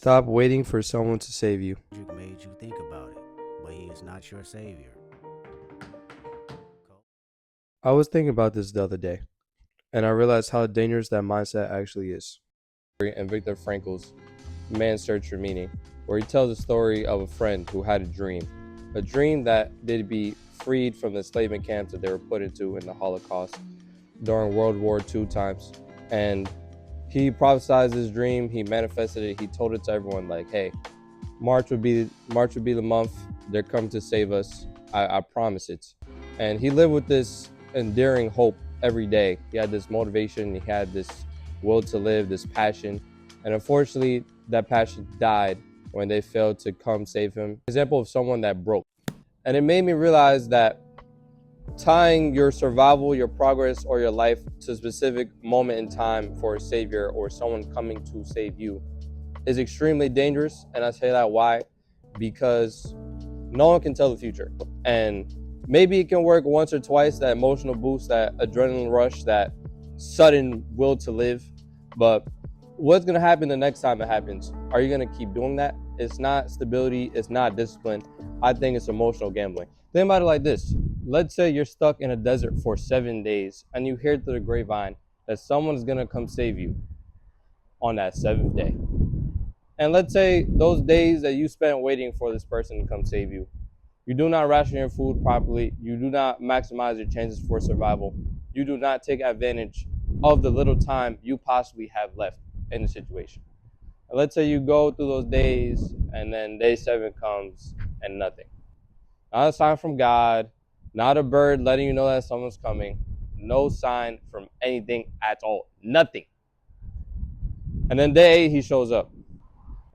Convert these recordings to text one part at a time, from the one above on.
Stop waiting for someone to save you. Made you think about it, but he is not your savior. I was thinking about this the other day, and I realized how dangerous that mindset actually is. And Viktor Frankl's Man's Search for Meaning, where he tells a story of a friend who had a dream that they'd be freed from the enslavement camps that they were put into in the Holocaust during World War II times. And he prophesied his dream, he manifested it, he told it to everyone like, hey, March would be the month. They're coming to save us. I promise it. And he lived with this endearing hope every day. He had this motivation. He had this will to live, this passion. And unfortunately, that passion died when they failed to come save him. Example of someone that broke. And it made me realize that tying your survival, your progress, or your life to a specific moment in time for a savior or someone coming to save you is extremely dangerous. And I say that why? Because no one can tell the future. And maybe it can work once or twice, that emotional boost, that adrenaline rush, that sudden will to live. But what's going to happen the next time it happens? Are you going to keep doing that? It's not stability. It's not discipline. I think it's emotional gambling. Think about it like this. Let's say you're stuck in a desert for 7 days and you hear through the grapevine that someone's going to come save you on that 7th day. And let's say those days that you spent waiting for this person to come save you, you do not ration your food properly, you do not maximize your chances for survival, you do not take advantage of the little time you possibly have left in the situation. And let's say you go through those days and then day 7 comes and nothing. Not a sign from God, not a bird letting you know that someone's coming, no sign from anything at all, nothing. And then day 8, he shows up.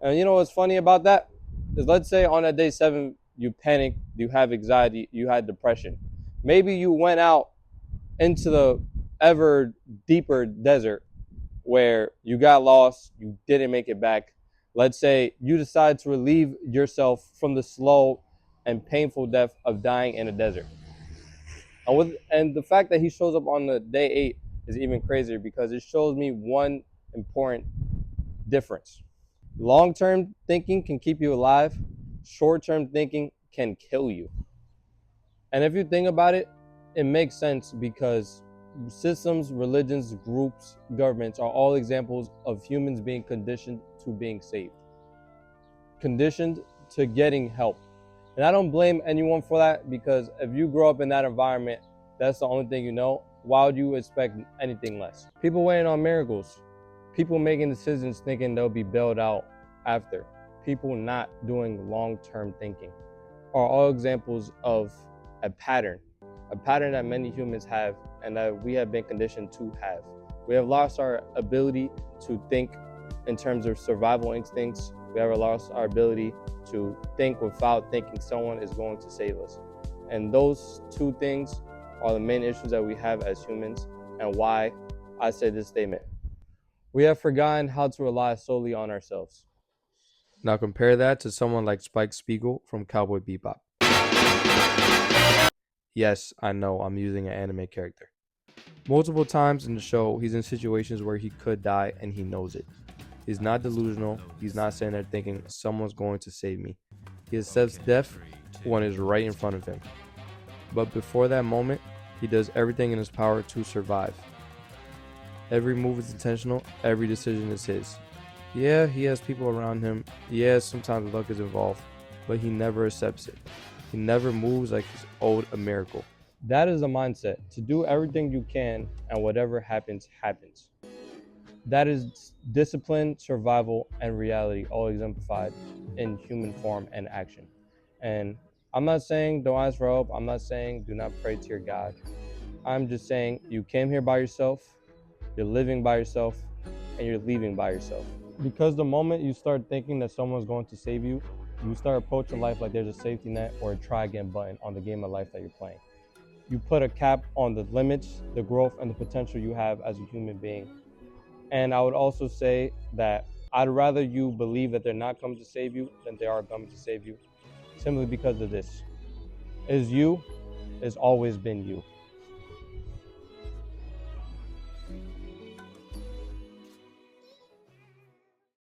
And you know what's funny about that? Is let's say on that day 7, you panic, you have anxiety, you had depression. Maybe you went out into the ever deeper desert where you got lost, you didn't make it back. Let's say you decide to relieve yourself from the slow and painful death of dying in a desert. And the fact that he shows up on the day 8 is even crazier because it shows me one important difference. Long-term thinking can keep you alive. Short-term thinking can kill you. And if you think about it, it makes sense because systems, religions, groups, governments are all examples of humans being conditioned to being saved, conditioned to getting help. And I don't blame anyone for that because if you grow up in that environment, that's the only thing you know. Why would you expect anything less? People waiting on miracles. People making decisions thinking they'll be bailed out after. People not doing long-term thinking are all examples of a pattern that many humans have and that we have been conditioned to have. We have lost our ability to think in terms of survival instincts. We have lost our ability to think without thinking someone is going to save us. And those two things are the main issues that we have as humans and why I say this statement. We have forgotten how to rely solely on ourselves. Now compare that to someone like Spike Spiegel from Cowboy Bebop. Yes, I know, I'm using an anime character. Multiple times in the show, he's in situations where he could die and he knows it. He's not delusional. He's not sitting there thinking someone's going to save me. He accepts death when it's right in front of him. But before that moment, he does everything in his power to survive. Every move is intentional. Every decision is his. Yeah, he has people around him. Yeah, sometimes luck is involved, but he never accepts it. He never moves like he's owed a miracle. That is the mindset, to do everything you can and whatever happens, happens. That is discipline, survival, and reality all exemplified in human form and action. And I'm not saying don't ask for help. I'm not saying do not pray to your God. I'm just saying you came here by yourself, you're living by yourself, and you're leaving by yourself. Because the moment you start thinking that someone's going to save you, you start approaching life like there's a safety net or a try again button on the game of life that you're playing. You put a cap on the limits, the growth, and the potential you have as a human being. And I would also say that I'd rather you believe that they're not coming to save you than they are coming to save you, simply because of this. Is you, has always been you.